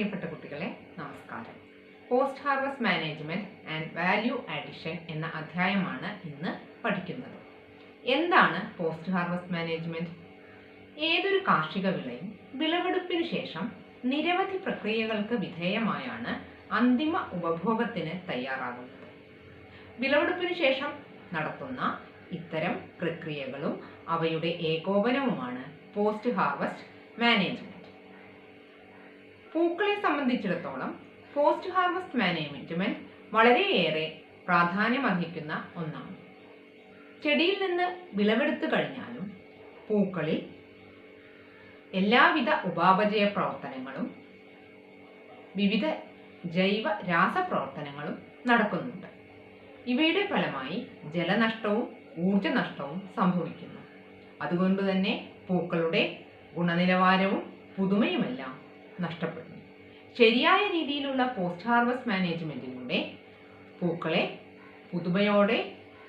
പ്രിയപ്പെട്ട കുട്ടികളെ നമസ്കാരം. Post harvest management and value addition എന്ന അധ്യായമാണ് ഇന്ന് പഠിക്കുന്നത്. എന്താണ് പോസ്റ്റ് ഹാർവസ്റ്റ് മാനേജ്മെന്റ്? ഏതൊരു കാർഷിക വിളയും വിളവെടുപ്പിന് ശേഷം നിരവധി പ്രക്രിയകൾക്ക് വിധേയമായാണ് അന്തിമ ഉപഭോഗത്തിന് തയ്യാറാകുന്നത്. വിളവെടുപ്പിന് ശേഷം നടത്തുന്ന ഇത്തരം പ്രക്രിയകളും അവയുടെ ഏകോപനവുമാണ് പോസ്റ്റ് ഹാർവസ്റ്റ് മാനേജ്മെന്റ്. പൂക്കളെ സംബന്ധിച്ചിടത്തോളം പോസ്റ്റ് ഹാർവസ്റ്റ് മാനേജ്മെന്റ് വളരെയേറെ പ്രാധാന്യമർഹിക്കുന്ന ഒന്നാണ്. ചെടിയിൽ നിന്ന് വിളവെടുത്തു കഴിഞ്ഞാലും പൂക്കളിൽ എല്ലാവിധ ഉപാപചയ പ്രവർത്തനങ്ങളും വിവിധ ജൈവ രാസപ്രവർത്തനങ്ങളും നടക്കുന്നുണ്ട്. ഇവയുടെ ഫലമായി ജലനഷ്ടവും ഊർജനഷ്ടവും സംഭവിക്കുന്നു. അതുകൊണ്ട് തന്നെ പൂക്കളുടെ ഗുണനിലവാരവും പുതുമയുമെല്ലാം നഷ്ടപ്പെടുന്നു. ശരിയായ രീതിയിലുള്ള പോസ്റ്റ് ഹാർവസ്റ്റ് മാനേജ്മെന്റിലൂടെ പൂക്കളെ പുതുമയോടെ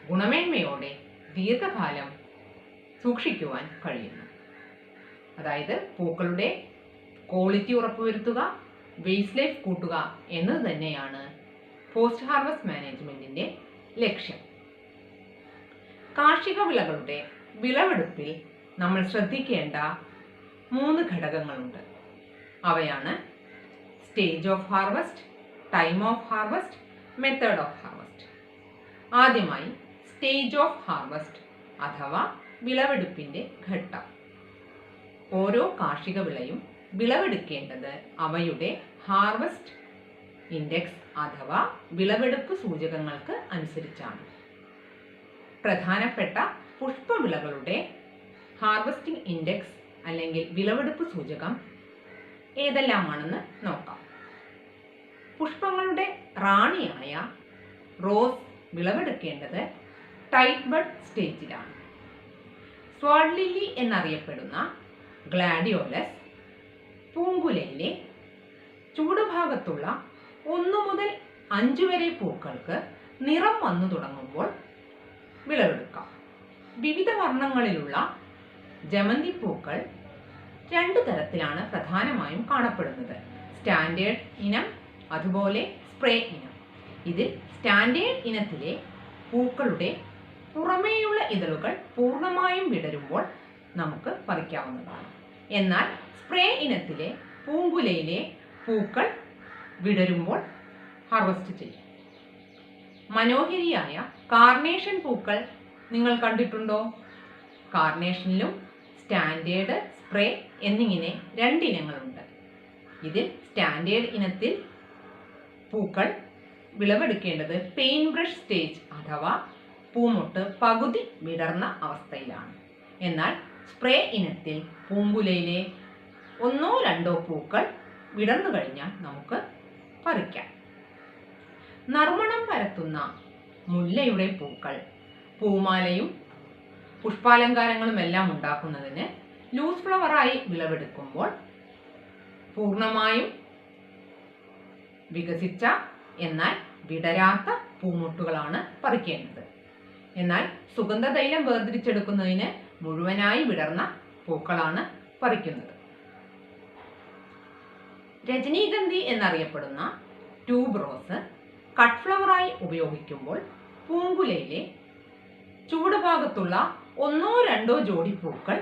ഗുണമേന്മയോടെ ദീർഘകാലം സൂക്ഷിക്കുവാൻ കഴിയുന്നു. അതായത് പൂക്കളുടെ ക്വാളിറ്റി ഉറപ്പുവരുത്തുക, വേസ്റ്റ് ലൈഫ് കൂട്ടുക എന്നത് തന്നെയാണ് പോസ്റ്റ് ഹാർവസ്റ്റ് മാനേജ്മെന്റിന്റെ ലക്ഷ്യം. കാർഷിക വിളകളുടെ വിളവെടുപ്പിൽ നമ്മൾ ശ്രദ്ധിക്കേണ്ട 3 ഘടകങ്ങളുണ്ട്. അവയാണ് stage of harvest, time of harvest, method of harvest. ആദ്യമായി സ്റ്റേജ് ഓഫ് ഹാർവസ്റ്റ് അഥവാ വിളവെടുപ്പിന്റെ ഘട്ടം. ഓരോ കാർഷിക വിളയും വിളവെടുക്കേണ്ടത് അവയുടെ ഹാർവസ്റ്റ് ഇൻഡെക്സ് അഥവാ വിളവെടുപ്പ് സൂചകങ്ങൾക്ക് അനുസരിച്ചാണ്. പ്രധാനപ്പെട്ട പുഷ്പവിളകളുടെ ഹാർവസ്റ്റിംഗ് ഇൻഡെക്സ് അല്ലെങ്കിൽ വിളവെടുപ്പ് സൂചകം ഏതെല്ലാമാണെന്ന് നോക്കാം. പുഷ്പങ്ങളുടെ റാണിയായ റോസ് വിളവെടുക്കേണ്ടത് ടൈറ്റ് ബഡ് സ്റ്റേജിലാണ്. സ്വാഡ് ലില്ലി എന്നറിയപ്പെടുന്ന ഗ്ലാഡിയോലസ് പൂങ്കുലയിലെ ചൂടുഭാഗത്തുള്ള 1 മുതൽ 5 വരെ പൂക്കൾക്ക് നിറം വന്നു തുടങ്ങുമ്പോൾ വിളവെടുക്കാം. വിവിധ വർണ്ണങ്ങളിലുള്ള ജമന്തി പൂക്കൾ 2 തരത്തിലാണ് പ്രധാനമായും കാണപ്പെടുന്നത്: സ്റ്റാൻഡേർഡ് ഇനം അതുപോലെ സ്പ്രേ ഇനം. ഇതിൽ സ്റ്റാൻഡേർഡ് ഇനത്തിലെ പൂക്കളുടെ പുറമേയുള്ള ഇതളുകൾ പൂർണ്ണമായും വിടരുമ്പോൾ നമുക്ക് പറിക്കാവുന്നതാണ്. എന്നാൽ സ്പ്രേ ഇനത്തിലെ പൂങ്കുലയിലെ പൂക്കൾ വിടരുമ്പോൾ ഹാർവസ്റ്റ് ചെയ്യും. മനോഹരിയായ കാർണേഷൻ പൂക്കൾ നിങ്ങൾ കണ്ടിട്ടുണ്ടോ? കാർണേഷനിലും സ്റ്റാൻഡേർഡ്, സ്പ്രേ എന്നിങ്ങനെ 2 ഇനങ്ങളുണ്ട്. ഇതിൽ സ്റ്റാൻഡേർഡ് ഇനത്തിൽ പൂക്കൾ വിളവെടുക്കേണ്ടത് പെയിന്റ് ബ്രഷ് സ്റ്റേജ് അഥവാ പൂമൊട്ട് പകുതി വിടർന്ന അവസ്ഥയിലാണ്. എന്നാൽ സ്പ്രേ ഇനത്തിൽ പൂങ്കുലയിലെ 1-2 പൂക്കൾ വിടർന്നു കഴിഞ്ഞാൽ നമുക്ക് പറിക്കാം. നറുമണം പരത്തുന്ന മുല്ലയുടെ പൂക്കൾ പൂമാലയും പുഷ്പാലങ്കാരങ്ങളും എല്ലാം ഉണ്ടാക്കുന്നതിന് ലൂസ് ഫ്ലവറായി വിളവെടുക്കുമ്പോൾ പൂർണ്ണമായും വികസിച്ച എന്നാൽ വിടരാത്ത പൂമൊട്ടുകളാണ് പറിക്കേണ്ടത്. എന്നാൽ സുഗന്ധതൈലം വേർതിരിച്ചെടുക്കുന്നതിന് മുഴുവനായി വിടർന്ന പൂക്കളാണ് പറിക്കുന്നത്. രജനീഗന്ധി എന്നറിയപ്പെടുന്ന ട്യൂബ് റോസ് കട്ട് ഫ്ലവറായി ഉപയോഗിക്കുമ്പോൾ പൂങ്കുലയിലെ ചൂടുഭാഗത്തുള്ള 1-2 ജോഡി പൂക്കൾ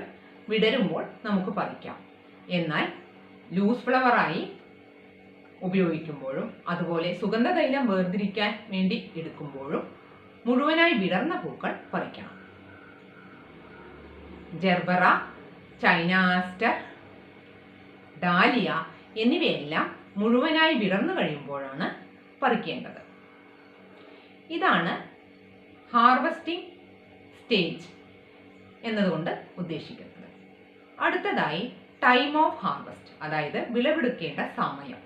വിടരുമ്പോൾ നമുക്ക് പറിക്കാം. എന്നാൽ ലൂസ് ഫ്ലവറായി ഉപയോഗിക്കുമ്പോഴും അതുപോലെ സുഗന്ധതൈലം വേർതിരിക്കാൻ വേണ്ടി എടുക്കുമ്പോഴും മുഴുവനായി വിടർന്ന പൂക്കൾ പറിക്കണം. ജെർബറ, ചൈന ആസ്റ്റർ, ഡാലിയ എന്നിവയെല്ലാം മുഴുവനായി വിടർന്നു കഴിയുമ്പോഴാണ് പറിക്കേണ്ടത്. ഇതാണ് ഹാർവസ്റ്റിംഗ് സ്റ്റേജ് എന്നതുകൊണ്ട് ഉദ്ദേശിക്കുന്നത്. അടുത്തതായി ടൈം ഓഫ് ഹാർവസ്റ്റ്, അതായത് വിളവെടുക്കേണ്ട സമയം.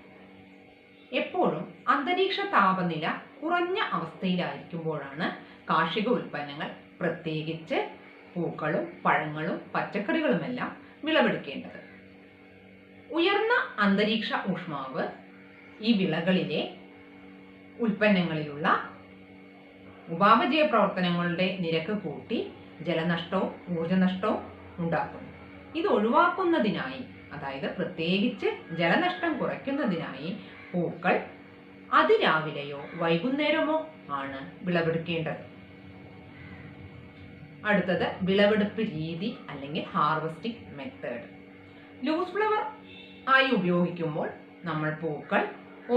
എപ്പോഴും അന്തരീക്ഷ താപനില കുറഞ്ഞ അവസ്ഥയിലായിരിക്കുമ്പോഴാണ് കാർഷിക ഉൽപ്പന്നങ്ങൾ, പ്രത്യേകിച്ച് പൂക്കളും പഴങ്ങളും പച്ചക്കറികളുമെല്ലാം വിളവെടുക്കേണ്ടത്. ഉയർന്ന അന്തരീക്ഷ ഊഷ്മാവ് ഈ വിളകളിലെ ഉൽപ്പന്നങ്ങളിലുള്ള ഉപാപചയ പ്രവർത്തനങ്ങളുടെ നിരക്ക് കൂട്ടി ജലനഷ്ടവും ഊർജനഷ്ടവും ഉണ്ടാക്കുന്നു. ഇത് ഒഴിവാക്കുന്നതിനായി അതായത് പ്രത്യേകിച്ച് ജലനഷ്ടം കുറയ്ക്കുന്നതിനായി പൂക്കൾ അതിരാവിലെയോ വൈകുന്നേരമോ ആണ് വിളവെടുക്കേണ്ടത്. അടുത്തത് വിളവെടുപ്പ് രീതി അല്ലെങ്കിൽ ഹാർവസ്റ്റിംഗ് മെത്തേഡ്. ലൂസ് ഫ്ലവർ ആയി ഉപയോഗിക്കുമ്പോൾ നമ്മൾ പൂക്കൾ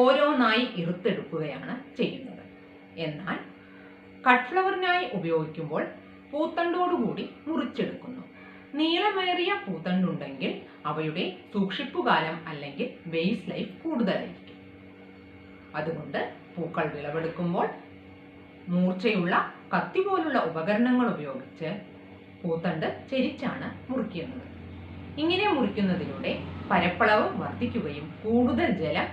ഓരോന്നായി ഇറുത്തെടുക്കുകയാണ് ചെയ്യുന്നത്. എന്നാൽ കട്ട് ഫ്ലവറിനായി ഉപയോഗിക്കുമ്പോൾ പൂത്തണ്ടോടുകൂടി മുറിച്ചെടുക്കുന്നു. നീളമേറിയ പൂത്തണ്ടുണ്ടെങ്കിൽ അവയുടെ സൂക്ഷിപ്പുകാലം അല്ലെങ്കിൽ ബേസ് ലൈഫ് കൂടുതലായിരിക്കും. അതുകൊണ്ട് പൂക്കൾ വിളവെടുക്കുമ്പോൾ മൂർച്ചയുള്ള കത്തി പോലുള്ള ഉപകരണങ്ങൾ ഉപയോഗിച്ച് പൂത്തണ്ട് ചെരിച്ചാണ് മുറിക്കുന്നത്. ഇങ്ങനെ മുറിക്കുന്നതിലൂടെ പരപ്പളവ് വർദ്ധിക്കുകയും കൂടുതൽ ജലം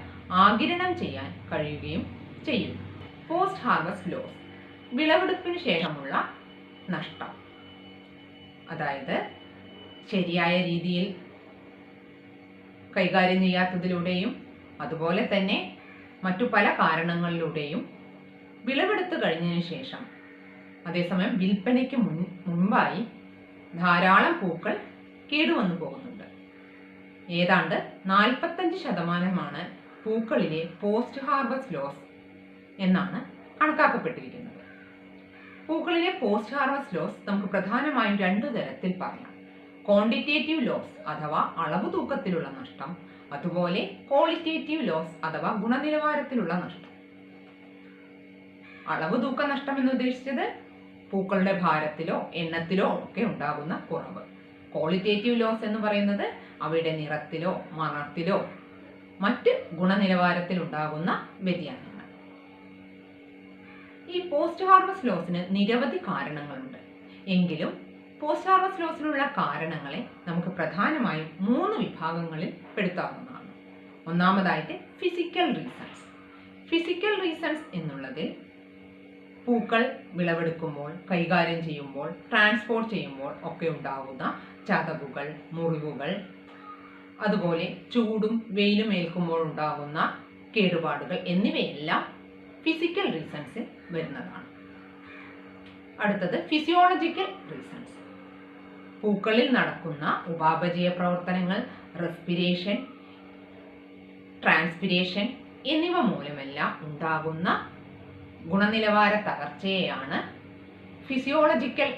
ആഗിരണം ചെയ്യാൻ കഴിയുകയും ചെയ്യുന്നു. പോസ്റ്റ് ഹാർവസ്റ്റ് ലോസ്, വിളവെടുപ്പിന് ശേഷമുള്ള നഷ്ടം. അതായത് ശരിയായ രീതിയിൽ കൈകാര്യം ചെയ്യാത്തതിലൂടെയും അതുപോലെ തന്നെ മറ്റു പല കാരണങ്ങളിലൂടെയും വിളവെടുത്ത് കഴിഞ്ഞതിന് ശേഷം അതേസമയം വിൽപ്പനയ്ക്ക് മുൻപായി ധാരാളം പൂക്കൾ കേടുവന്നു പോകുന്നുണ്ട്. ഏതാണ്ട് 45% പൂക്കളിലെ പോസ്റ്റ് ഹാർവസ്റ്റ് ലോസ് എന്നാണ് കണക്കാക്കപ്പെട്ടിരിക്കുന്നത്. പൂക്കളിലെ പോസ്റ്റ് ഹാർവസ്റ്റ് ലോസ് നമുക്ക് പ്രധാനമായും 2 തരത്തിൽ പറയാം. ക്വാണ്ടിറ്റേറ്റീവ് ലോസ് അഥവാ അളവ് തൂക്കത്തിലുള്ള നഷ്ടം, അതുപോലെ ക്വാളിറ്റേറ്റീവ് ലോസ് അഥവാ ഗുണനിലവാരത്തിലുള്ള നഷ്ടം. അളവ് തൂക്ക നഷ്ടം എന്ന് ഉദ്ദേശിച്ചത് പൂക്കളുടെ ഭാരത്തിലോ എണ്ണത്തിലോ ഒക്കെ ഉണ്ടാകുന്ന കുറവ്. ക്വാളിറ്റേറ്റീവ് ലോസ് എന്ന് പറയുന്നത് അവയുടെ നിറത്തിലോ മണത്തിലോ മറ്റ് ഗുണനിലവാരത്തിൽ ഉണ്ടാകുന്ന വ്യതിയാനങ്ങൾ. ഈ പോസ്റ്റ് ഹാർവസ്റ്റ് ലോസിന് നിരവധി കാരണങ്ങളുണ്ട്. എങ്കിലും പോസ്റ്റ് ഹാർവസ്റ്റ് ലോസിനുള്ള കാരണങ്ങളെ നമുക്ക് പ്രധാനമായും 3 വിഭാഗങ്ങളിൽ പെടുത്താവുന്നതാണ്. ഒന്നാമതായിട്ട് ഫിസിക്കൽ റീസൺസ്. ഫിസിക്കൽ റീസൺസ് എന്നുള്ളതിൽ പൂക്കൾ വിളവെടുക്കുമ്പോൾ, കൈകാര്യം ചെയ്യുമ്പോൾ, ട്രാൻസ്പോർട്ട് ചെയ്യുമ്പോൾ ഒക്കെ ഉണ്ടാകുന്ന ചതവുകൾ, മുറിവുകൾ, അതുപോലെ ചൂടും വെയിലും ഏൽക്കുമ്പോൾ ഉണ്ടാകുന്ന കേടുപാടുകൾ എന്നിവയെല്ലാം ഫിസിക്കൽ റീസൺസിൽ വരുന്നതാണ്. അടുത്തത് ഫിസിയോളജിക്കൽ റീസൺസ്. പൂക്കളിൽ നടക്കുന്ന ഉപാപചയ പ്രവർത്തനങ്ങൾ, റെസ്പിരേഷൻ, ട്രാൻസ്പിരേഷൻ എന്നിവ മൂലമെല്ലാം ഉണ്ടാകുന്ന ഗുണനിലവാര തകർച്ചയെയാണ് ഫിസിയോളജിക്കൽ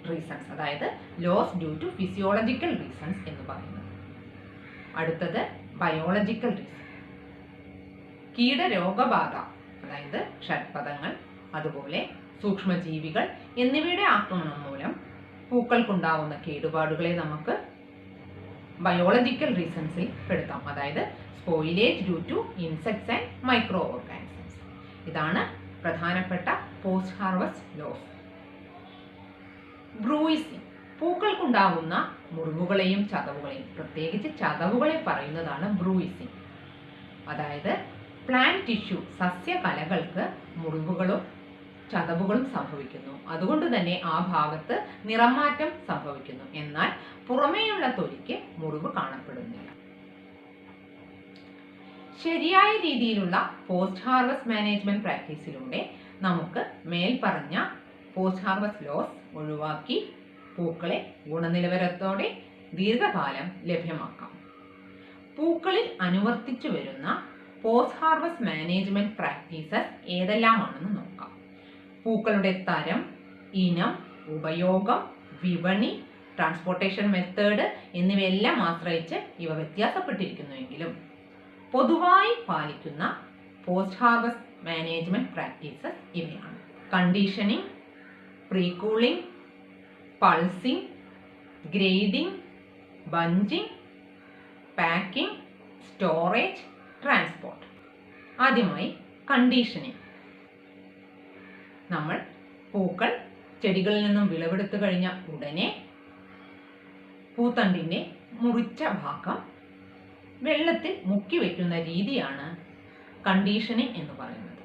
റീസൺസ്, അതായത് loss due to physiological reasons എന്ന് പറയുന്നത്. അടുത്തത് ബയോളജിക്കൽ റീസൺ. കീടരോഗബാധ, അതായത് ഷഡ്പദങ്ങൾ, അതുപോലെ സൂക്ഷ്മജീവികൾ എന്നിവയുടെ ആക്രമണം മൂലം പൂക്കൾക്കുണ്ടാവുന്ന കേടുപാടുകളെ നമുക്ക് ബയോളജിക്കൽ റീസൺസിൽ പെടുത്താം. അതായത് spoilage due to insects and micro organisms. ഇതാണ് പ്രധാനപ്പെട്ട പോസ്റ്റ് ഹാർവസ്റ്റ് ലോസ്. ബ്രൂയിസിംഗ്. പൂക്കൾക്കുണ്ടാകുന്ന മുറിവുകളെയും ചതവുകളെയും, പ്രത്യേകിച്ച് ചതവുകളെ പറയുന്നതാണ് ബ്രൂയിസിംഗ്. അതായത് പ്ലാന്റ് ടിഷ്യൂ, സസ്യകലകൾക്ക് മുറിവുകളും ചതവുകളും സംഭവിക്കുന്നു. അതുകൊണ്ട് തന്നെ ആ ഭാഗത്ത് നിറമാറ്റം സംഭവിക്കുന്നു. എന്നാൽ പുറമേയുള്ള തൊലിക്ക് മുറിവ് കാണപ്പെടുന്നില്ല. ശരിയായ രീതിയിലുള്ള പോസ്റ്റ് ഹാർവസ്റ്റ് മാനേജ്മെന്റ് പ്രാക്ടീസിലൂടെ നമുക്ക് മേൽപ്പറഞ്ഞ പോസ്റ്റ് ഹാർവസ്റ്റ് ലോസ് ഒഴിവാക്കി പൂക്കളെ ഗുണനിലവാരത്തോടെ ദീർഘകാലം ലഭ്യമാക്കാം. പൂക്കളിൽ അനുവർത്തിച്ചു വരുന്ന പോസ്റ്റ് ഹാർവസ്റ്റ് മാനേജ്മെന്റ് പ്രാക്ടീസസ് ഏതെല്ലാമാണെന്ന് നോക്കാം. പൂക്കളുടെ തരം, ഇനം, ഉപയോഗം, വിപണി, ട്രാൻസ്പോർട്ടേഷൻ മെത്തേഡ് എന്നിവയെല്ലാം ആശ്രയിച്ച് ഇവ വ്യത്യാസപ്പെട്ടിരിക്കുന്നുവെങ്കിലും പൊതുവായി പാലിക്കുന്ന പോസ്റ്റ് ഹാർവസ്റ്റ് മാനേജ്മെന്റ് പ്രാക്ടീസസ് ഇവയാണ്. Conditioning, pre cooling, pulsing, grading, bunching, packing, storage, transport. ആദ്യമായി കണ്ടീഷനിങ്. നമ്മൾ പൂക്കൾ ചെടികളിൽ നിന്നും വിളവെടുത്തു കഴിഞ്ഞ ഉടനെ പൂത്തണ്ടിന്റെ മുറിച്ച ഭാഗം വെള്ളത്തിൽ മുക്കി വയ്ക്കുന്ന രീതിയാണ് കണ്ടീഷനിങ് എന്ന് പറയുന്നത്.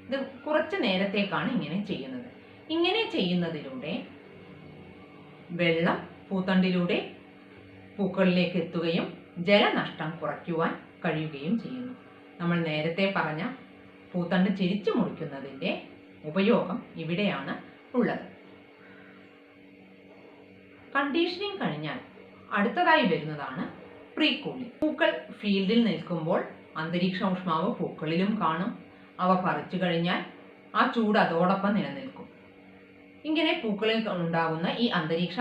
ഇത് കുറച്ച് നേരത്തേക്കാണ് ഇങ്ങനെ ചെയ്യുന്നത്. ഇങ്ങനെ ചെയ്യുന്നതിലൂടെ വെള്ളം പൂത്തണ്ടിലൂടെ പൂക്കളിലേക്ക് എത്തുകയും ജലനഷ്ടം കുറയ്ക്കുവാൻ കഴിയുകയും ചെയ്യുന്നു. നമ്മൾ നേരത്തെ പറഞ്ഞ പൂത്തണ്ട് ചെരിച്ചു മുറിക്കുന്നതിൻ്റെ ഉപയോഗം ഇവിടെയാണ് ഉള്ളത്. കണ്ടീഷനിങ് കഴിഞ്ഞാൽ അടുത്തതായി വരുന്നതാണ് പ്രീ കൂളിംഗ്. പൂക്കൾ ഫീൽഡിൽ നിൽക്കുമ്പോൾ അന്തരീക്ഷ ഊഷ്മാവ് പൂക്കളിലും കാണും. അവ പറിച്ചു കഴിഞ്ഞാൽ ആ ചൂട് അതോടൊപ്പം നിലനിൽക്കും. ഇങ്ങനെ പൂക്കളിൽ ഉണ്ടാകുന്ന ഈ അന്തരീക്ഷ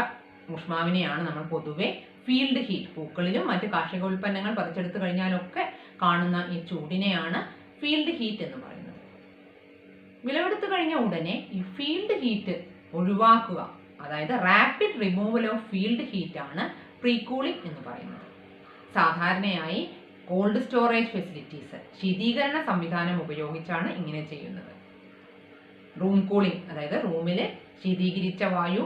ഊഷ്മാവിനെയാണ് നമ്മൾ പൊതുവെ ഫീൽഡ് ഹീറ്റ്, പൂക്കളിലും മറ്റ് കാർഷികോൽപ്പന്നങ്ങൾ പറിച്ചെടുത്തു കഴിഞ്ഞാലൊക്കെ കാണുന്ന ഈ ചൂടിനെയാണ് ഫീൽഡ് ഹീറ്റ് എന്ന് പറയുന്നത്. വിളവെടുത്തു കഴിഞ്ഞ ഉടനെ ഈ ഫീൽഡ് ഹീറ്റ് ഒഴിവാക്കുക, അതായത് rapid removal of field heat ആണ് പ്രീ കൂളിംഗ് എന്ന് പറയുന്നത്. സാധാരണയായി കോൾഡ് സ്റ്റോറേജ് ഫെസിലിറ്റീസ്, ശീതീകരണ സംവിധാനം ഉപയോഗിച്ചാണ് ഇങ്ങനെ ചെയ്യുന്നത്. റൂം കൂളിംഗ്, അതായത് റൂമിൽ ശീതീകരിച്ച വായു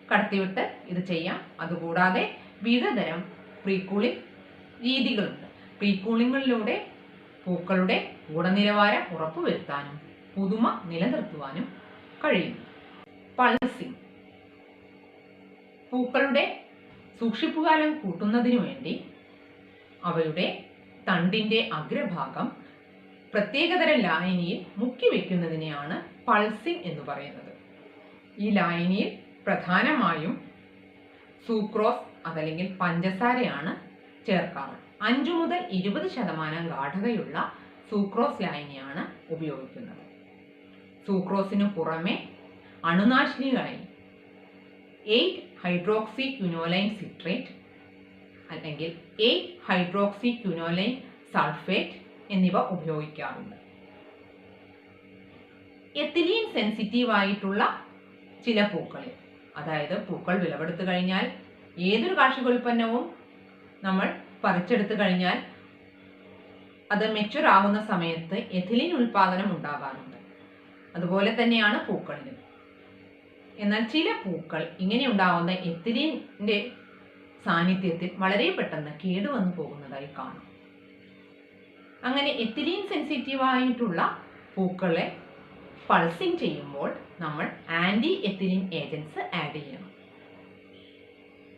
കടത്തിവിട്ട് ഇത് ചെയ്യാം. അതുകൂടാതെ വിവിധതരം പ്രീ കൂളിംഗ് രീതികളുണ്ട്. പ്രീ കൂളിംഗിലൂടെ പൂക്കളുടെ ഗുണനിലവാരം ഉറപ്പുവരുത്താനും പുതുമ നിലനിർത്തുവാനും കഴിയുന്നു. പൾസിംഗ്, പൂക്കളുടെ സൂക്ഷിപ്പുകാലം കൂട്ടുന്നതിനു വേണ്ടി അവയുടെ തണ്ടിന്റെ അഗ്രഭാഗം പ്രത്യേകതരം ലായനിയിൽ മുക്കി വെക്കുന്നതിനെയാണ് പൾസിംഗ് എന്ന് പറയുന്നത്. ഈ ലായനിയിൽ പ്രധാനമായും സൂക്രോസ് അതല്ലെങ്കിൽ പഞ്ചസാരയാണ് ചേർക്കാറ്. 5 മുതൽ 20% ഗാഢതയുള്ള സൂക്രോസ് ലായനിയാണ് ഉപയോഗിക്കുന്നത്. സൂക്രോസിനു പുറമെ അണുനാശിനികളായി 8-ഹൈഡ്രോക്സിക്വിനോലൈൻ സിട്രേറ്റ് അല്ലെങ്കിൽ 8-ഹൈഡ്രോക്സിക്വിനോലൈൻ സൾഫേറ്റ് എന്നിവ ഉപയോഗിക്കാറുണ്ട്. എത്തിലീൻ സെൻസിറ്റീവ് ആയിട്ടുള്ള ചില പൂക്കളിൽ, അതായത് പൂക്കൾ വിളവെടുത്തു കഴിഞ്ഞാൽ ഏതൊരു കാർഷികോൽപ്പന്നവും നമ്മൾ പറിച്ചെടുത്തു കഴിഞ്ഞാൽ അത് മെച്യൂർ ആകുന്ന സമയത്ത് എഥിലീൻ ഉൽപാദനം ഉണ്ടാകാറുണ്ട്. അതുപോലെ തന്നെയാണ് പൂക്കളിലും. എന്നാൽ ചില പൂക്കൾ ഇങ്ങനെ ഉണ്ടാകുന്ന എഥിലീൻ്റെ സാന്നിധ്യത്തിൽ വളരെ പെട്ടെന്ന് കേടുവന്നു പോകുന്നതായി കാണും. അങ്ങനെ എഥിലീൻ സെൻസിറ്റീവ് ആയിട്ടുള്ള പൂക്കളെ പൾസിംഗ് ചെയ്യുമ്പോൾ നമ്മൾ ആന്റി എഥിലീൻ ഏജൻസ് ആഡ് ചെയ്യണം.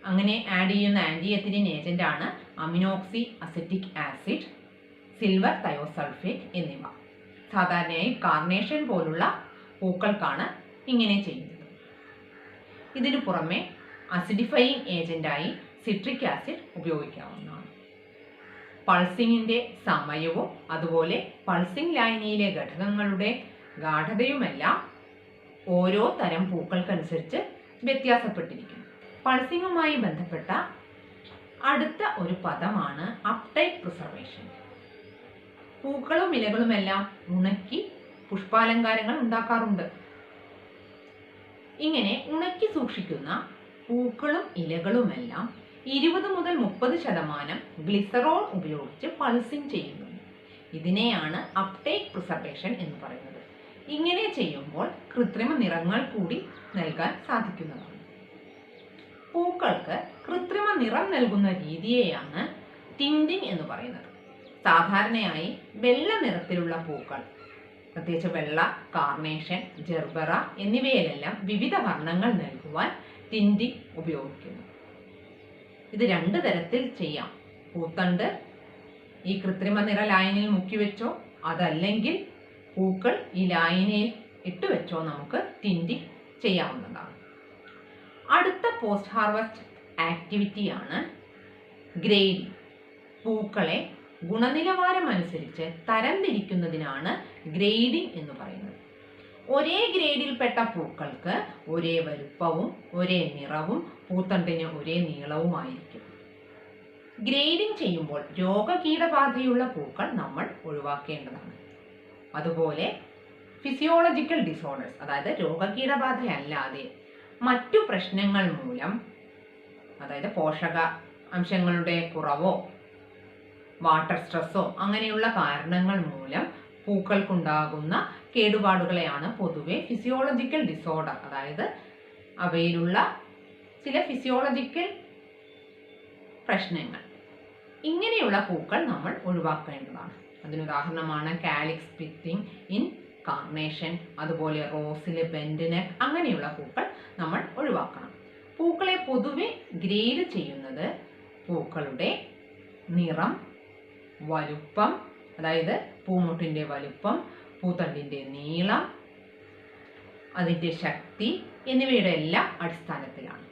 അങ്ങനെ ആഡ് ചെയ്യുന്ന ആന്റി എഥിലീൻ ഏജന്റ് ആണ് അമിനോക്സി അസറ്റിക് ആസിഡ്, സിൽവർ തയോസൾഫേറ്റ് എന്നിവ. സാധാരണയായി കാർണേഷൻ പോലുള്ള പൂക്കൾക്കാണ് ഇങ്ങനെ ചെയ്യുന്നത്. ഇതിനു പുറമെ അസിഡിഫയിങ് ഏജന്റായി സിട്രിക് ആസിഡ് ഉപയോഗിക്കാവുന്നതാണ്. പൾസിങ്ങിന്റെ സമയവും അതുപോലെ പൾസിംഗ് ലായനിയിലെ ഘടകങ്ങളുടെ ഗാഢതയുമെല്ലാം ഓരോ തരം പൂക്കൾക്കനുസരിച്ച് വ്യത്യാസപ്പെട്ടിരിക്കുന്നു. പൾസിങ്ങുമായി ബന്ധപ്പെട്ട അടുത്ത ഒരു പദമാണ് അപ്ടൈറ്റ് പ്രിസർവേഷൻ. പൂക്കളും ഇലകളുമെല്ലാം ഉണക്കി പുഷ്പാലങ്കാരങ്ങൾ ഉണ്ടാക്കാറുണ്ട്. ഇങ്ങനെ ഉണക്കി സൂക്ഷിക്കുന്ന പൂക്കളും ഇലകളുമെല്ലാം 20 മുതൽ 30% ഗ്ലിസറോൾ ഉപയോഗിച്ച് പൾസിംഗ് ചെയ്യുന്നു. ഇതിനെയാണ് അപ്ടേക്ക് പ്രിസർവേഷൻ എന്ന് പറയുന്നത്. ഇങ്ങനെ ചെയ്യുമ്പോൾ കൃത്രിമ നിറങ്ങൾ കൂടി നൽകാൻ സാധിക്കുന്നതാണ്. പൂക്കൾക്ക് കൃത്രിമ നിറം നൽകുന്ന രീതിയെയാണ് ടിൻറ്റിംഗ് എന്ന് പറയുന്നത്. സാധാരണയായി വെള്ള നിറത്തിലുള്ള പൂക്കൾ, പ്രത്യേകിച്ച് വെള്ള, കാർണേഷൻ, ജെർബറ എന്നിവയിലെല്ലാം വിവിധ വർണ്ണങ്ങൾ നൽകുവാൻ ടിൻറ്റിംഗ് ഉപയോഗിക്കുന്നു. ഇത് 2 തരത്തിൽ ചെയ്യാം. പൂത്തണ്ട് ഈ കൃത്രിമ നിറ ലായനിയിൽ മുക്കിവെച്ചോ അതല്ലെങ്കിൽ പൂക്കൾ ഈ ലായനിയിൽ ഇട്ടുവെച്ചോ നമുക്ക് ടിൻറ്റിംഗ് ചെയ്യാവുന്നതാണ്. അടുത്ത പോസ്റ്റ് ഹാർവസ്റ്റ് ആക്ടിവിറ്റിയാണ് ഗ്രേഡിംഗ്. പൂക്കളെ ഗുണനിലവാരം അനുസരിച്ച് തരംതിരിക്കുന്നതിനാണ് ഗ്രേഡിംഗ് എന്ന് പറയുന്നത്. ഒരേ ഗ്രേഡിൽപ്പെട്ട പൂക്കൾക്ക് ഒരേ വലുപ്പവും ഒരേ നിറവും പൂത്തണ്ടിന് ഒരേ നീളവുമായിരിക്കും. ഗ്രേഡിംഗ് ചെയ്യുമ്പോൾ രോഗകീടബാധയുള്ള പൂക്കൾ നമ്മൾ ഒഴിവാക്കേണ്ടതാണ്. അതുപോലെ ഫിസിയോളജിക്കൽ ഡിസോർഡേഴ്സ്, അതായത് രോഗകീടബാധ അല്ലാതെ മറ്റു പ്രശ്നങ്ങൾ മൂലം, അതായത് പോഷക അംശങ്ങളുടെ കുറവോ വാട്ടർ സ്ട്രെസ്സോ അങ്ങനെയുള്ള കാരണങ്ങൾ മൂലം പൂക്കൾക്കുണ്ടാകുന്ന കേടുപാടുകളെയാണ് പൊതുവെ ഫിസിയോളജിക്കൽ ഡിസോർഡർ, അതായത് അവയിലുള്ള ചില ഫിസിയോളജിക്കൽ പ്രശ്നങ്ങൾ, ഇങ്ങനെയുള്ള പൂക്കൾ നമ്മൾ ഒഴിവാക്കേണ്ടതാണ്. അതിനുദാഹരണമാണ് കാലിക്സ് സ്പ്ലിറ്റിംഗ് ഇൻ കാർണേഷൻ, അതുപോലെ റോസിൽ ബെൻഡിനെക്ക്, അങ്ങനെയുള്ള പൂക്കൾ നമ്മൾ ഒഴിവാക്കണം. പൂക്കളെ പൊതുവെ ഗ്രേഡ് ചെയ്യുന്നത് പൂക്കളുടെ നിറം, വലുപ്പം, അതായത് പൂമുട്ടിൻ്റെ വലുപ്പം, പൂത്തണ്ടിൻ്റെ നീളം, അതിൻ്റെ ശക്തി എന്നിവയുടെ എല്ലാം അടിസ്ഥാനത്തിലാണ്.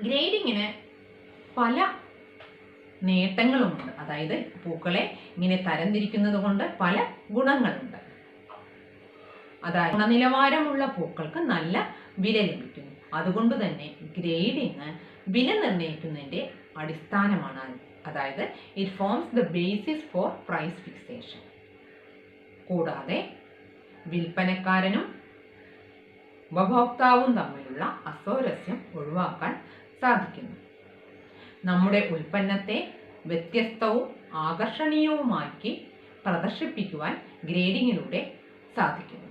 ഗ്രേഡിങ്ങിന് പല നേട്ടങ്ങളുമുണ്ട്. അതായത് പൂക്കളെ ഇങ്ങനെ തരംതിരിക്കുന്നത് കൊണ്ട് പല ഗുണങ്ങളുണ്ട്. അതായത് ഗുണനിലവാരമുള്ള പൂക്കൾക്ക് നല്ല വില ലഭിക്കുന്നു. അതുകൊണ്ട് തന്നെ ഗ്രേഡിങ് വില നിർണ്ണയിക്കുന്നതിൻ്റെ അടിസ്ഥാനമാണ്. അതായത് it forms the basis for price fixation. കൂടാതെ വിൽപ്പനക്കാരനും ഉപഭോക്താവും തമ്മിലുള്ള അസ്വാരസ്യം ഒഴിവാക്കാൻ സാധിക്കുന്നു. നമ്മുടെ ഉൽപ്പന്നത്തെ വ്യത്യസ്തവും ആകർഷണീയവുമാക്കി പ്രദർശിപ്പിക്കുവാൻ ഗ്രേഡിങ്ങിലൂടെ സാധിക്കുന്നു.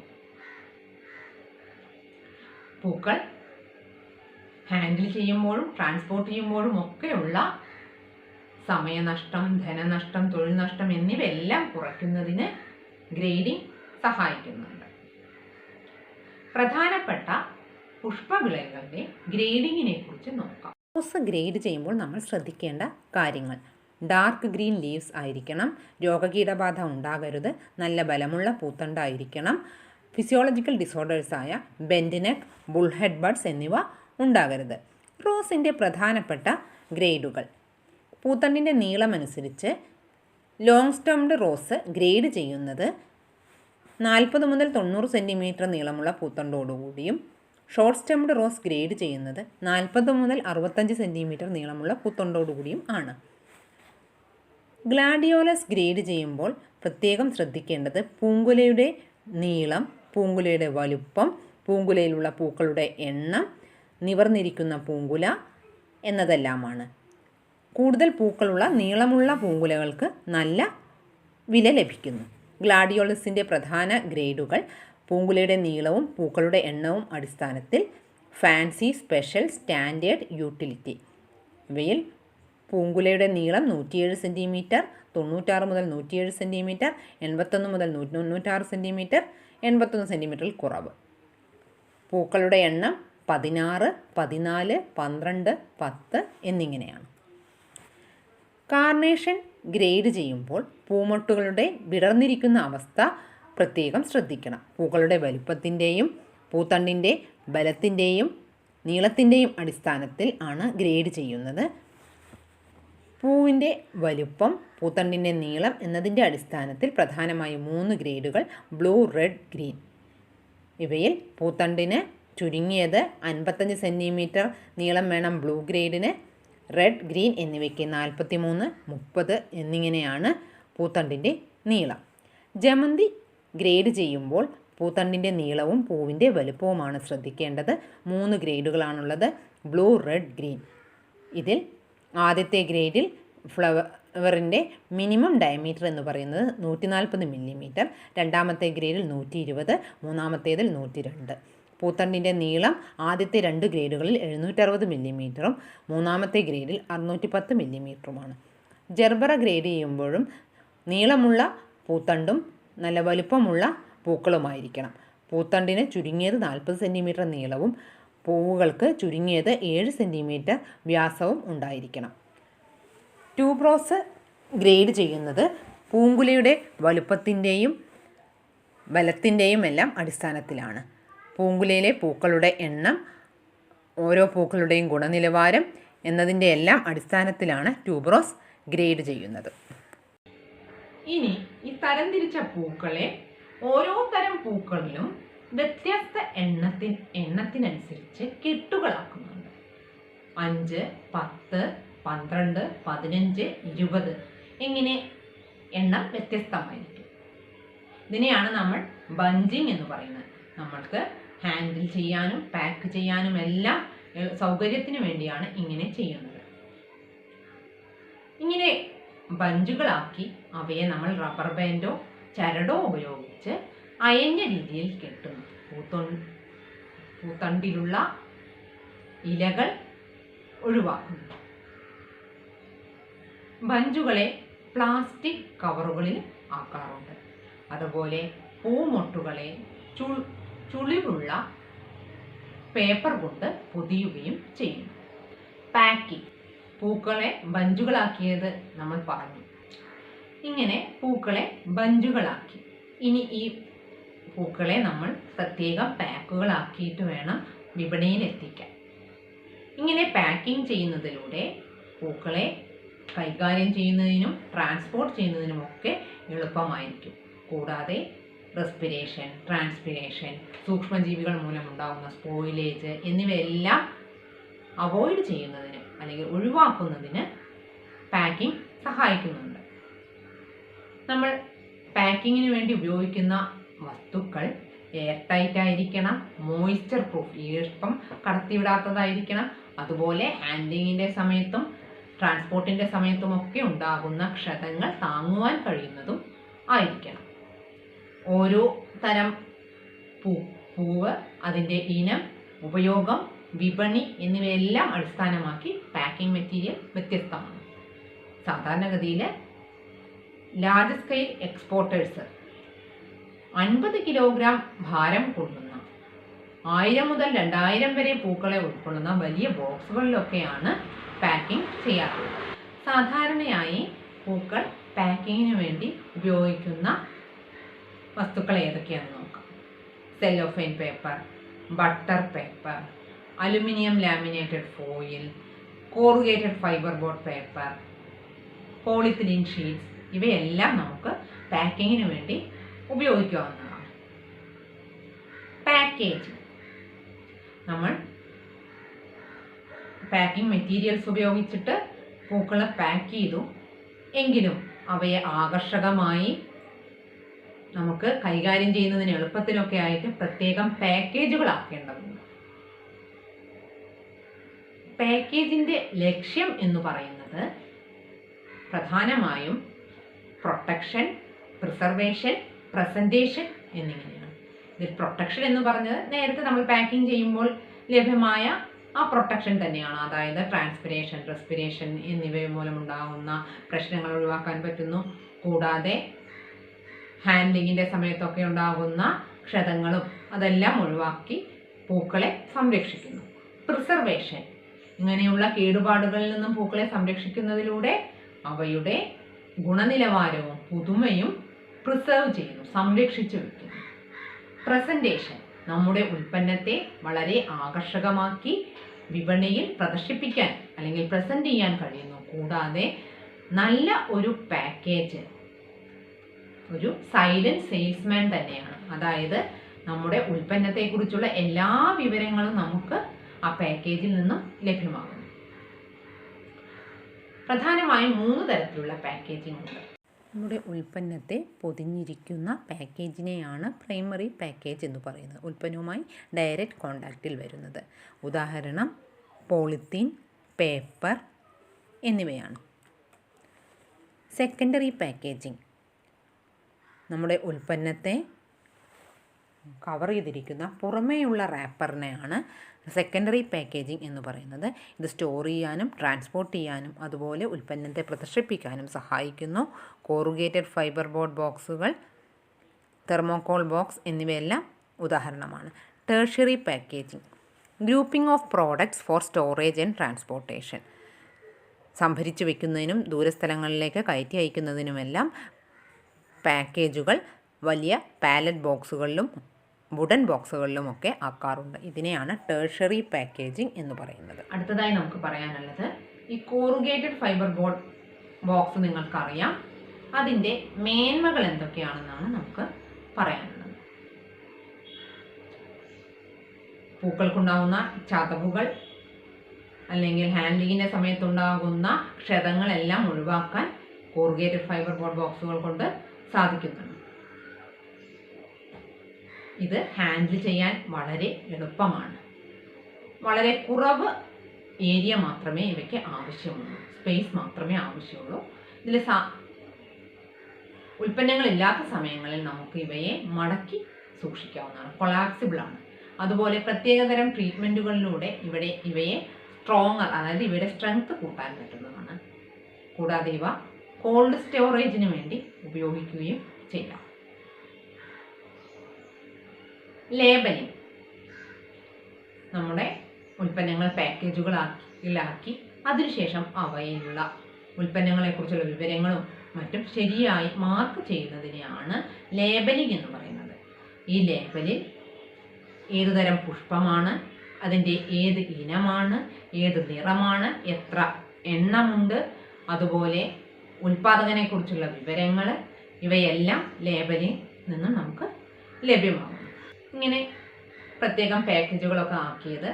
പൂക്കൾ ഹാൻഡിൽ ചെയ്യുമ്പോഴും ട്രാൻസ്പോർട്ട് ചെയ്യുമ്പോഴും ഒക്കെയുള്ള സമയനഷ്ടം, ധനനഷ്ടം, തൊഴിൽ നഷ്ടം എന്നിവയെല്ലാം കുറയ്ക്കുന്നതിന് ഗ്രേഡിംഗ് സഹായിക്കുന്നുണ്ട്. പ്രധാനപ്പെട്ട പുഷ്പവിളകളുടെ ഗ്രേഡിങ്ങിനെ കുറിച്ച് നോക്കാം. റോസ് ഗ്രേഡ് ചെയ്യുമ്പോൾ നമ്മൾ ശ്രദ്ധിക്കേണ്ട കാര്യങ്ങൾ: ഡാർക്ക് ഗ്രീൻ ലീവ്സ് ആയിരിക്കണം, രോഗകീടബാധ ഉണ്ടാകരുത്, നല്ല ബലമുള്ള പൂത്തണ്ടായിരിക്കണം, ഫിസിയോളജിക്കൽ ഡിസോർഡേഴ്സായ ബെൻഡ് നെക്ക്, ബുൾഹെഡ് ബഡ്സ് എന്നിവ ഉണ്ടാകരുത്. റോസിൻ്റെ പ്രധാനപ്പെട്ട ഗ്രേഡുകൾ: പൂത്തണ്ടിൻ്റെ നീളമനുസരിച്ച് ലോങ് സ്റ്റെംഡ് റോസ് ഗ്രേഡ് ചെയ്യുന്നത് 40 മുതൽ 90 സെൻറ്റിമീറ്റർ നീളമുള്ള പൂത്തണ്ടോടുകൂടിയും ഷോർട്ട് സ്റ്റെംഡ് റോസ് ഗ്രേഡ് ചെയ്യുന്നത് 40 മുതൽ 65 സെൻറ്റിമീറ്റർ നീളമുള്ള പൂത്തണ്ടോടുകൂടിയും ആണ്. ഗ്ലാഡിയോലസ് ഗ്രേഡ് ചെയ്യുമ്പോൾ പ്രത്യേകം ശ്രദ്ധിക്കേണ്ടത് പൂങ്കുലയുടെ നീളം, പൂങ്കുലയുടെ വലുപ്പം, പൂങ്കുലയിലുള്ള പൂക്കളുടെ എണ്ണം, നിവർന്നിരിക്കുന്ന പൂങ്കുല എന്നതെല്ലാമാണ്. കൂടുതൽ പൂക്കളുള്ള നീളമുള്ള പൂങ്കുലകൾക്ക് നല്ല വില ലഭിക്കുന്നു. ഗ്ലാഡിയോലസിൻ്റെ പ്രധാന ഗ്രേഡുകൾ: പൂങ്കുലയുടെ നീളവും പൂക്കളുടെ എണ്ണവും അടിസ്ഥാനത്തിൽ ഫാൻസി, സ്പെഷ്യൽ, സ്റ്റാൻഡേർഡ്, യൂട്ടിലിറ്റി. ഇവയിൽ പൂങ്കുലയുടെ നീളം 107 സെൻറ്റിമീറ്റർ, 96 മുതൽ 107 സെൻറ്റിമീറ്റർ, 81 മുതൽ 196 സെൻറ്റിമീറ്റർ, 81 സെൻറ്റിമീറ്ററിൽ കുറവ്. പൂക്കളുടെ എണ്ണം 16, 14, 12, 10 എന്നിങ്ങനെയാണ്. കാർണേഷൻ ഗ്രേഡ് ചെയ്യുമ്പോൾ പൂമൊട്ടുകളുടെ വിടർന്നിരിക്കുന്ന അവസ്ഥ പ്രത്യേകം ശ്രദ്ധിക്കണം. പൂക്കളുടെ വലുപ്പത്തിൻ്റെയും പൂത്തണ്ടിൻ്റെ ബലത്തിൻ്റെയും നീളത്തിൻ്റെയും അടിസ്ഥാനത്തിൽ ആണ് ഗ്രേഡ് ചെയ്യുന്നത്. പൂവിൻ്റെ വലുപ്പം, പൂത്തണ്ടിൻ്റെ നീളം എന്നതിൻ്റെ അടിസ്ഥാനത്തിൽ പ്രധാനമായും 3 ഗ്രേഡുകൾ: ബ്ലൂ, റെഡ്, ഗ്രീൻ. ഇവയിൽ പൂത്തണ്ടിന് ചുരുങ്ങിയത് 55 സെൻറ്റിമീറ്റർ നീളം വേണം ബ്ലൂ ഗ്രേഡിന്. റെഡ്, ഗ്രീൻ എന്നിവയ്ക്ക് 43, 30 എന്നിങ്ങനെയാണ് പൂത്തണ്ടിൻ്റെ നീളം. ജമന്തി ഗ്രേഡ് ചെയ്യുമ്പോൾ പൂത്തണ്ടിൻ്റെ നീളവും പൂവിൻ്റെ വലുപ്പവുമാണ് ശ്രദ്ധിക്കേണ്ടത്. 3 ഗ്രേഡുകളാണുള്ളത്: ബ്ലൂ, റെഡ്, ഗ്രീൻ. ഇതിൽ ആദ്യത്തെ ഗ്രേഡിൽ ഫ്ലവറിൻ്റെ മിനിമം ഡയമീറ്റർ എന്ന് പറയുന്നത് 140 മില്ലിമീറ്റർ, രണ്ടാമത്തെ ഗ്രേഡിൽ 120, മൂന്നാമത്തേതിൽ 102. പൂത്തണ്ടിൻ്റെ നീളം ആദ്യത്തെ 2 ഗ്രേഡുകളിൽ 760 മില്ലിമീറ്ററും മൂന്നാമത്തെ ഗ്രേഡിൽ 610 മില്ലിമീറ്ററുമാണ്. ജർബറ ഗ്രേഡ് ചെയ്യുമ്പോഴും നീളമുള്ള പൂത്തണ്ടും നല്ല വലുപ്പമുള്ള പൂക്കളുമായിരിക്കണം. പൂത്തണ്ടിന് ചുരുങ്ങിയത് 40 സെൻറ്റിമീറ്റർ നീളവും പൂവുകൾക്ക് ചുരുങ്ങിയത് 7 സെൻറ്റിമീറ്റർ വ്യാസവും ഉണ്ടായിരിക്കണം. ട്യൂബ്രോസ് ഗ്രേഡ് ചെയ്യുന്നത് പൂങ്കുലയുടെ വലുപ്പത്തിൻ്റെയും ബലത്തിൻ്റെയും എല്ലാം അടിസ്ഥാനത്തിലാണ്. പൂങ്കുലയിലെ പൂക്കളുടെ എണ്ണം, ഓരോ പൂക്കളുടെയും ഗുണനിലവാരം എന്നതിൻ്റെ എല്ലാം അടിസ്ഥാനത്തിലാണ് ട്യൂബ്രോസ് ഗ്രേഡ് ചെയ്യുന്നത്. ഇനി ഈ തരംതിരിച്ച പൂക്കളെ ഓരോ തരം പൂക്കളിലും വ്യത്യസ്ത എണ്ണത്തിനനുസരിച്ച് കെട്ടുകളാക്കുന്നുണ്ട്. 5, 10, 12, 15, 20 ഇങ്ങനെ എണ്ണം വ്യത്യസ്തമായിരിക്കും. ഇതിനെയാണ് നമ്മൾ ബഞ്ചിങ് എന്ന് പറയുന്നത്. നമ്മൾക്ക് ഹാൻഡിൽ ചെയ്യാനും പാക്ക് ചെയ്യാനും എല്ലാം സൗകര്യത്തിന് വേണ്ടിയാണ് ഇങ്ങനെ ചെയ്യുന്നത്. ഇങ്ങനെ ബഞ്ചുകളാക്കി അവയെ നമ്മൾ റബ്ബർ ബാൻഡോ ചരടോ ഉപയോഗിച്ച് അയഞ്ഞ രീതിയിൽ കെട്ടുന്നു. പൂത്തണ്ടിലുള്ള ഇലകൾ ഒഴിവാക്കുന്നു. ബഞ്ചുകളെ പ്ലാസ്റ്റിക് കവറുകളിൽ ആക്കാറുണ്ട്. അതുപോലെ പൂമൊട്ടുകളെ ചുളിവുള്ള പേപ്പർ കൊണ്ട് പൊതിയുകയും ചെയ്യുന്നു. പാക്കിംഗ്: പൂക്കളെ ബഞ്ചുകളാക്കിയത് നമ്മൾ പറഞ്ഞു. ഇങ്ങനെ പൂക്കളെ ബഞ്ചുകളാക്കി ഇനി ഈ പൂക്കളെ നമ്മൾ പ്രത്യേകം പാക്കുകളാക്കിയിട്ട് വേണം വിപണിയിൽ എത്തിക്കാൻ. ഇങ്ങനെ പാക്കിംഗ് ചെയ്യുന്നതിലൂടെ പൂക്കളെ കൈകാര്യം ചെയ്യുന്നതിനും ട്രാൻസ്പോർട്ട് ചെയ്യുന്നതിനുമൊക്കെ എളുപ്പമായിരിക്കും. കൂടാതെ റെസ്പിറേഷൻ, ട്രാൻസ്പിറേഷൻ, സൂക്ഷ്മജീവികൾ മൂലമുണ്ടാകുന്ന സ്പോയിലേജ് എന്നിവയെല്ലാം അവോയ്ഡ് ചെയ്യുന്നതിന് അല്ലെങ്കിൽ ഒഴിവാക്കുന്നതിന് പാക്കിംഗ് സഹായിക്കുന്നുണ്ട്. നമ്മൾ പാക്കിങ്ങിന് വേണ്ടി ഉപയോഗിക്കുന്ന വസ്തുക്കൾ എയർ ടൈറ്റ് ആയിരിക്കണം, മോയ്സ്ചർ പ്രൂഫ്, ഈർപ്പം കടത്തിവിടാത്തതായിരിക്കണം. അതുപോലെ ഹാൻഡ്ലിങ്ങിൻ്റെ സമയത്തും ട്രാൻസ്പോർട്ടിൻ്റെ സമയത്തുമൊക്കെ ഉണ്ടാകുന്ന ക്ഷതങ്ങൾ താങ്ങുവാൻ കഴിയുന്നതും ആയിരിക്കണം. ഓരോ തരം പൂവ്, അതിൻ്റെ ഇനം, ഉപയോഗം, വിപണി എന്നിവയെല്ലാം അടിസ്ഥാനമാക്കി പാക്കിംഗ് മെറ്റീരിയൽ വ്യത്യസ്തമാണ്. സാധാരണഗതിയിൽ ലാർജ് സ്കെയിൽ എക്സ്പോർട്ടേഴ്സ് 50 കിലോഗ്രാം ഭാരം കൊള്ളുന്ന 1000 മുതൽ 2000 വരെ പൂക്കളെ ഉൾക്കൊള്ളുന്ന വലിയ ബോക്സുകളിലൊക്കെയാണ് പാക്കിംഗ് ചെയ്യാറുള്ളത്. സാധാരണയായി പൂക്കൾ പാക്കിങ്ങിന് വേണ്ടി ഉപയോഗിക്കുന്ന വസ്തുക്കൾ ഏതൊക്കെയാണെന്ന് നോക്കാം. Cellophane paper, butter paper, aluminium laminated foil, corrugated fibre board paper, polythene sheets, ഇവയെല്ലാം നമുക്ക് പാക്കിങ്ങിന് വേണ്ടി ഉപയോഗിക്കാവുന്നതാണ്. പാക്കേജിംഗ്, നമ്മൾ പാക്കിംഗ് മെറ്റീരിയൽസ് ഉപയോഗിച്ചിട്ട് പൂക്കളെ പാക്ക് ചെയ്തു, എങ്കിലും അവയെ ആകർഷകമായി നമുക്ക് കൈകാര്യം ചെയ്യുന്നതിന് എളുപ്പത്തിലൊക്കെ ആയിട്ട് പ്രത്യേകം പാക്കേജുകളാക്കേണ്ടതുണ്ട്. പാക്കേജിൻ്റെ ലക്ഷ്യം എന്ന് പറയുന്നത് പ്രധാനമായും പ്രൊട്ടക്ഷൻ, പ്രിസർവേഷൻ, പ്രസൻറ്റേഷൻ എന്നിങ്ങനെയാണ്. ഇതിൽ പ്രൊട്ടക്ഷൻ എന്ന് പറഞ്ഞത് നേരത്തെ നമ്മൾ പാക്കിംഗ് ചെയ്യുമ്പോൾ ലഭ്യമായ ആ പ്രൊട്ടക്ഷൻ തന്നെയാണ്. അതായത് ട്രാൻസ്പിറേഷൻ, റെസ്പിറേഷൻ എന്നിവ മൂലമുണ്ടാകുന്ന പ്രശ്നങ്ങൾ ഒഴിവാക്കാൻ പറ്റുന്നു. കൂടാതെ ഹാൻഡ്ലിങ്ങിൻ്റെ സമയത്തൊക്കെ ഉണ്ടാകുന്ന ക്ഷതങ്ങളും അതെല്ലാം ഒഴിവാക്കി പൂക്കളെ സംരക്ഷിക്കുന്നു. പ്രിസർവേഷൻ, ഇങ്ങനെയുള്ള കേടുപാടുകളിൽ നിന്നും പൂക്കളെ സംരക്ഷിക്കുന്നതിലൂടെ അവയുടെ ഗുണനിലവാരവും പുതുമയും പ്രിസർവ് ചെയ്യുന്നു, സംരക്ഷിച്ചു വയ്ക്കുന്നു. പ്രസൻറ്റേഷൻ, നമ്മുടെ ഉൽപ്പന്നത്തെ വളരെ ആകർഷകമാക്കി വിപണിയിൽ പ്രദർശിപ്പിക്കാൻ അല്ലെങ്കിൽ പ്രസൻറ്റ് ചെയ്യാൻ കഴിയുന്നു. കൂടാതെ നല്ല ഒരു പാക്കേജ് ഒരു സൈലന്റ് സെയിൽസ്മാൻ തന്നെയാണ്. അതായത് നമ്മുടെ ഉൽപ്പന്നത്തെക്കുറിച്ചുള്ള എല്ലാ വിവരങ്ങളും നമുക്ക് ആ പാക്കേജിൽ നിന്നും ലഭ്യമാകുന്നു. പ്രധാനമായും 3 തരത്തിലുള്ള പാക്കേജിംഗ് ഉണ്ട്. നമ്മുടെ ഉൽപ്പന്നത്തെ പൊതിഞ്ഞിരിക്കുന്ന പാക്കേജിനെയാണ് പ്രൈമറി പാക്കേജ് എന്ന് പറയുന്നത്, ഉൽപ്പന്നവുമായി ഡയറക്റ്റ് കോണ്ടാക്റ്റിൽ വരുന്നത്. ഉദാഹരണം പോളിത്തീൻ, പേപ്പർ എന്നിവയാണ്. സെക്കൻഡറി പാക്കേജിംഗ്, നമ്മുടെ ഉൽപ്പന്നത്തെ കവർ ചെയ്തിരിക്കുന്ന പുറമേയുള്ള റാപ്പറിനെയാണ് സെക്കൻഡറി പാക്കേജിംഗ് എന്ന് പറയുന്നത്. ഇത് സ്റ്റോർ ചെയ്യാനും ട്രാൻസ്പോർട്ട് ചെയ്യാനും അതുപോലെ ഉൽപ്പന്നത്തെ പ്രദർശിപ്പിക്കാനും സഹായിക്കുന്നു. കോറുഗേറ്റഡ് ഫൈബർ ബോർഡ് ബോക്സുകൾ, തെർമോകോൾ ബോക്സ് എന്നിവയെല്ലാം ഉദാഹരണമാണ്. Tertiary packaging, grouping of products four storage and transportation, സംഭരിച്ചു വയ്ക്കുന്നതിനും ദൂരസ്ഥലങ്ങളിലേക്ക് കയറ്റി അയക്കുന്നതിനുമെല്ലാം പാക്കേജുകൾ വലിയ പാലറ്റ് ബോക്സുകളിലും വുഡൻ ബോക്സുകളിലുമൊക്കെ ആക്കാറുണ്ട്. ഇതിനെയാണ് ടേർഷ്യറി പാക്കേജിംഗ് എന്ന് പറയുന്നത്. അടുത്തതായി നമുക്ക് പറയാനുള്ളത് ഈ കോറുഗേറ്റഡ് ഫൈബർ ബോർഡ് ബോക്സ് നിങ്ങൾക്കറിയാം. അതിൻ്റെ മേന്മകൾ എന്തൊക്കെയാണെന്നാണ് നമുക്ക് പറയാനുള്ളത്. പൂക്കൾക്കുണ്ടാകുന്ന ചതവുകൾ അല്ലെങ്കിൽ ഹാൻഡ്ലിങ്ങിൻ്റെ സമയത്തുണ്ടാകുന്ന ക്ഷതങ്ങളെല്ലാം ഒഴിവാക്കാൻ കോറുഗേറ്റഡ് ഫൈബർ ബോർഡ് ബോക്സുകൾ കൊണ്ട് സാധിക്കുന്നുണ്ട്. ഇത് ഹാൻഡിൽ ചെയ്യാൻ വളരെ എളുപ്പമാണ്. വളരെ കുറവ് ഏരിയ മാത്രമേ ഇവയ്ക്ക് ആവശ്യമുള്ളൂ, സ്പേസ് മാത്രമേ ആവശ്യമുള്ളൂ. ഇതിൽ ഉൽപ്പന്നങ്ങളില്ലാത്ത സമയങ്ങളിൽ നമുക്ക് ഇവയെ മടക്കി സൂക്ഷിക്കാവുന്നതാണ്, കൊളാപ്സിബിൾ ആണ്. അതുപോലെ പ്രത്യേകതരം ട്രീറ്റ്മെൻറ്റുകളിലൂടെ ഇവയെ സ്ട്രോങ്ങർ, അതായത് ഇവയുടെ സ്ട്രെങ്ത് കൂട്ടാൻ പറ്റുന്നതാണ്. കൂടാതെ ഇവ കോൾഡ് സ്റ്റോറേജിന് വേണ്ടി ഉപയോഗിക്കുകയും ചെയ്യാം. ലേബലിംഗ്, നമ്മുടെ ഉൽപ്പന്നങ്ങൾ പാക്കേജുകളാക്കി അതിനുശേഷം അവയിലുള്ള ഉൽപ്പന്നങ്ങളെക്കുറിച്ചുള്ള വിവരങ്ങളും മറ്റും ശരിയായി മാർക്ക് ചെയ്യുന്നതിനെയാണ് ലേബലിംഗ് എന്ന് പറയുന്നത്. ഈ ലേബലിൽ ഏതുതരം പുഷ്പമാണ്, അതിൻ്റെ ഏത് ഇനമാണ്, ഏത് നിറമാണ്, എത്ര എണ്ണമുണ്ട്, അതുപോലെ ഉൽപാദകനെക്കുറിച്ചുള്ള വിവരങ്ങൾ, ഇവയെല്ലാം ലേബലിൽ നിന്നും നമുക്ക് ലഭ്യമാകും. ഇങ്ങനെ പ്രത്യേകം പാക്കേജുകളൊക്കെ ആക്കിയത്